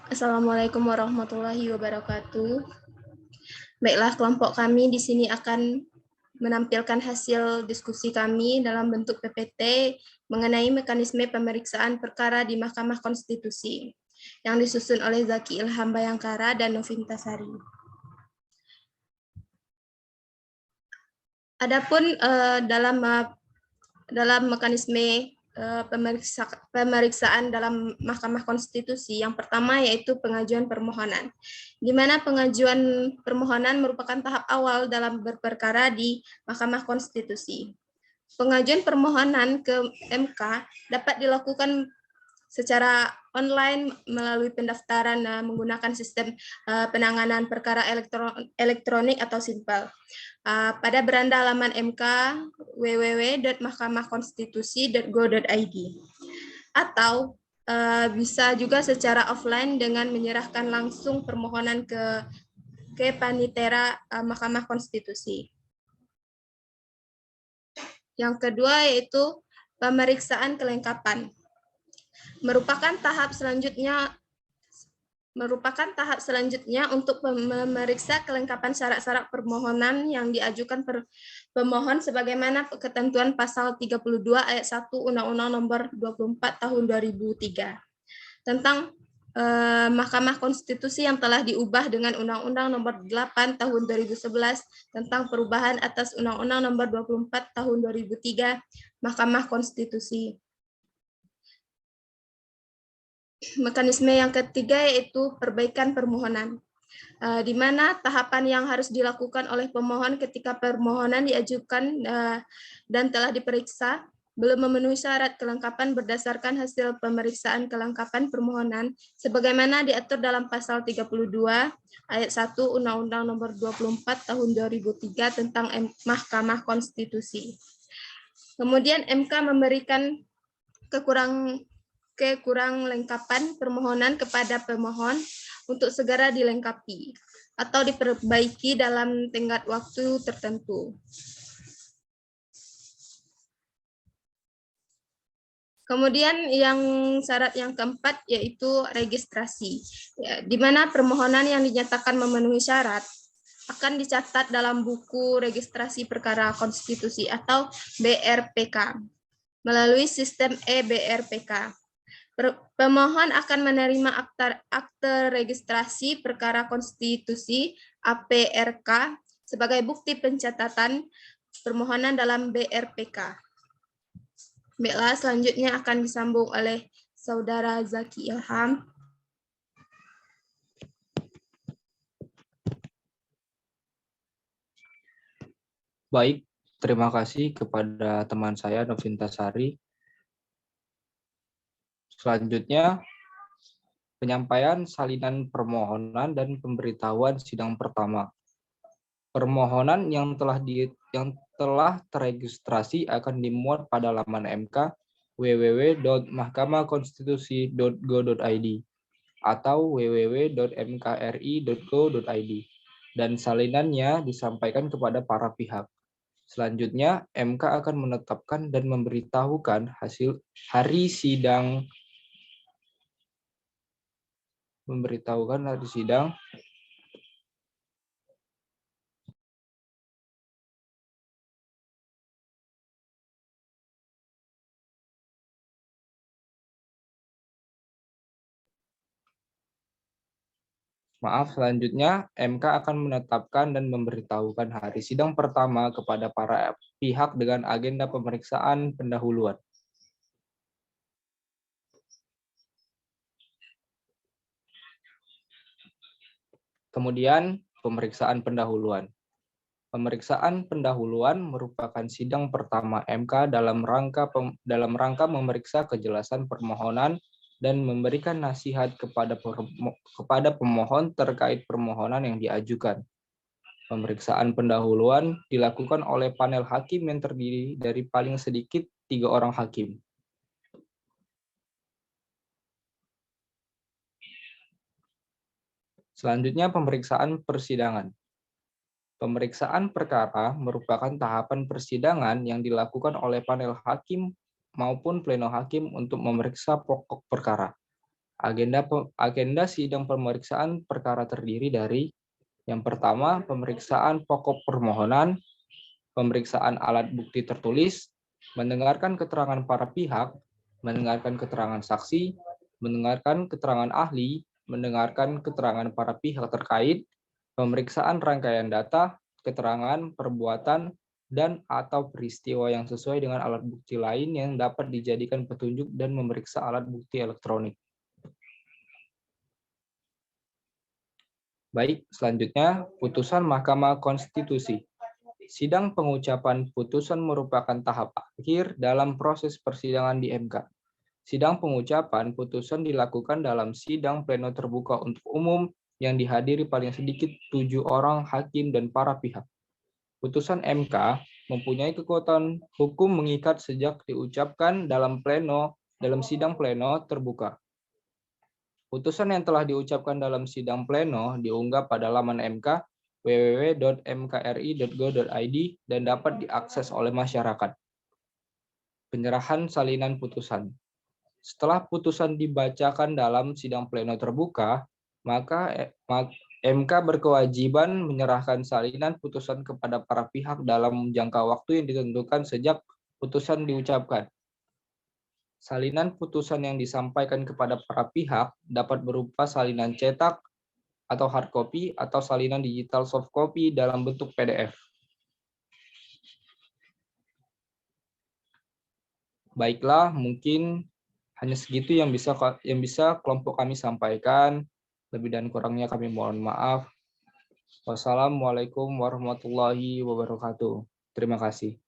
Assalamualaikum warahmatullahi wabarakatuh. Baiklah, kelompok kami di sini akan menampilkan hasil diskusi kami dalam bentuk PPT mengenai mekanisme pemeriksaan perkara di Mahkamah Konstitusi yang disusun oleh Zaki Ilham Bayangkara dan Novinta Sari. Adapun dalam mekanisme pemeriksaan dalam Mahkamah Konstitusi, yang pertama yaitu pengajuan permohonan, di mana pengajuan permohonan merupakan tahap awal dalam berperkara di Mahkamah Konstitusi. Pengajuan permohonan ke MK dapat dilakukan secara online melalui pendaftaran menggunakan sistem penanganan perkara elektronik atau simpel. Pada beranda laman MK www.mahkamahkonstitusi.go.id, atau bisa juga secara offline dengan menyerahkan langsung permohonan ke Panitera Mahkamah Konstitusi. Yang kedua yaitu pemeriksaan kelengkapan. Merupakan tahap selanjutnya untuk memeriksa kelengkapan syarat-syarat permohonan yang diajukan pemohon sebagaimana ketentuan pasal 32 ayat 1 Undang-Undang Nomor 24 Tahun 2003 tentang Mahkamah Konstitusi yang telah diubah dengan Undang-Undang Nomor 8 Tahun 2011 tentang perubahan atas Undang-Undang Nomor 24 Tahun 2003 Mahkamah Konstitusi. Mekanisme yang ketiga yaitu perbaikan permohonan, di mana tahapan yang harus dilakukan oleh pemohon ketika permohonan diajukan dan telah diperiksa belum memenuhi syarat kelengkapan berdasarkan hasil pemeriksaan kelengkapan permohonan sebagaimana diatur dalam pasal 32 ayat 1 Undang-Undang Nomor 24 Tahun 2003 tentang Mahkamah Konstitusi. Kemudian MK memberikan kekurang lengkapan permohonan kepada pemohon untuk segera dilengkapi atau diperbaiki dalam tenggat waktu tertentu. Kemudian syarat yang keempat yaitu registrasi, di mana permohonan yang dinyatakan memenuhi syarat akan dicatat dalam buku registrasi perkara konstitusi atau BRPK melalui sistem e-BRPK. Pemohon akan menerima akte registrasi perkara konstitusi APRK sebagai bukti pencatatan permohonan dalam BRPK. Baiklah, selanjutnya akan disambung oleh Saudara Zaki Ilham. Baik, terima kasih kepada teman saya Novinta Sari. Selanjutnya, penyampaian salinan permohonan dan pemberitahuan sidang pertama. Permohonan yang telah terregistrasi akan dimuat pada laman MK www.mahkamahkonstitusi.go.id atau www.mkri.go.id dan salinannya disampaikan kepada para pihak. Selanjutnya, MK akan menetapkan dan memberitahukan hasil hari sidang Selanjutnya, MK akan menetapkan dan memberitahukan hari sidang pertama kepada para pihak dengan agenda pemeriksaan pendahuluan. Kemudian, pemeriksaan pendahuluan. Pemeriksaan pendahuluan merupakan sidang pertama MK dalam rangka memeriksa kejelasan permohonan dan memberikan nasihat kepada pemohon terkait permohonan yang diajukan. Pemeriksaan pendahuluan dilakukan oleh panel hakim yang terdiri dari paling sedikit 3 orang hakim. Selanjutnya, pemeriksaan persidangan. Pemeriksaan perkara merupakan tahapan persidangan yang dilakukan oleh panel hakim maupun pleno hakim untuk memeriksa pokok perkara. Agenda sidang pemeriksaan perkara terdiri dari yang pertama, pemeriksaan pokok permohonan, pemeriksaan alat bukti tertulis, mendengarkan keterangan para pihak, mendengarkan keterangan saksi, mendengarkan keterangan ahli, mendengarkan keterangan para pihak terkait, pemeriksaan rangkaian data, keterangan, perbuatan, dan atau peristiwa yang sesuai dengan alat bukti lain yang dapat dijadikan petunjuk dan memeriksa alat bukti elektronik. Baik, selanjutnya putusan Mahkamah Konstitusi. Sidang pengucapan putusan merupakan tahap akhir dalam proses persidangan di MK. Sidang pengucapan putusan dilakukan dalam sidang pleno terbuka untuk umum yang dihadiri paling sedikit 7 orang hakim dan para pihak. Putusan MK mempunyai kekuatan hukum mengikat sejak diucapkan dalam sidang pleno terbuka. Putusan yang telah diucapkan dalam sidang pleno diunggah pada laman MK www.mkri.go.id dan dapat diakses oleh masyarakat. Penyerahan salinan putusan. Setelah putusan dibacakan dalam sidang pleno terbuka, maka MK berkewajiban menyerahkan salinan putusan kepada para pihak dalam jangka waktu yang ditentukan sejak putusan diucapkan. Salinan putusan yang disampaikan kepada para pihak dapat berupa salinan cetak atau hard copy atau salinan digital soft copy dalam bentuk PDF. Baiklah, mungkin hanya segitu yang bisa kelompok kami sampaikan. Lebih dan kurangnya kami mohon maaf. Wassalamualaikum warahmatullahi wabarakatuh. Terima kasih.